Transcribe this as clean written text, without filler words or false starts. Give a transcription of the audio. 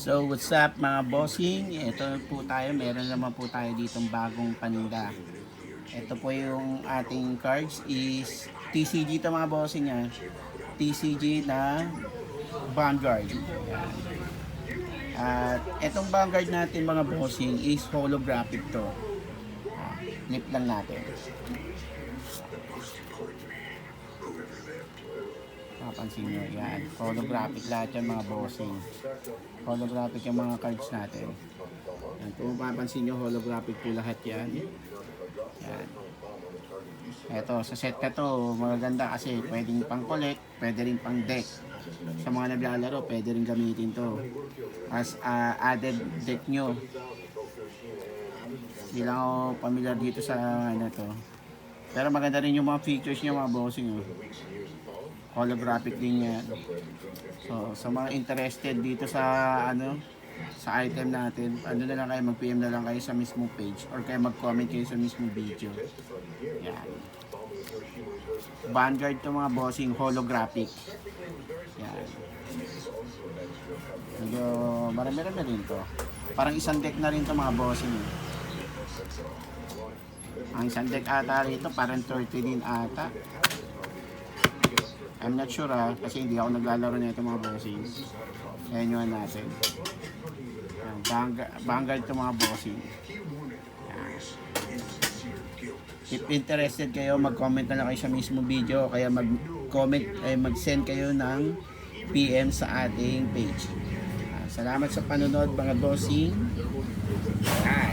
So what's up mga bossing? Ito po tayo, meron naman po tayo ditong bagong paninda. Ito po yung ating cards is TCG to mga bossing ha. TCG na Vanguard. Yan. At itong Vanguard natin mga bossing is holographic to. Flip lang natin. Mapansin nyo, yan. Holographic lahat yan mga bossing. Holographic yung mga cards natin. Yan. Kung mapansin nyo, holographic po lahat yan. Yan. Eto, sa set na to, magaganda kasi pwedeng pang collect, pwede rin pang deck. Sa mga naglalaro, pwede rin gamitin to. As added deck nyo. Hindi lang ako familiar dito sa ano to. Pero maganda rin yung mga features niya mga bossing. Holographic din yan. So, sa mga interested dito sa ano, sa item natin, ano na lang kayo, mag-PM na lang kayo sa mismong page or kayo mag-comment kayo sa mismong video. Yan. Vanguard to mga bossing, holographic. Yan. Medyo marami-rami rin to. Parang isang deck na rin to mga bossing. Ang isang deck ata rito, parang 30 din ata. I'm not sure kasi hindi ako naglalaro nito mga bossing. Ayan yun natin. Vanguard to mga bossing. Ayan. If interested kayo, mag-comment na lang kayo sa mismo video. Kaya mag-comment, mag-send kayo ng PM sa ating page. Salamat sa panonood mga bossing. Ayan.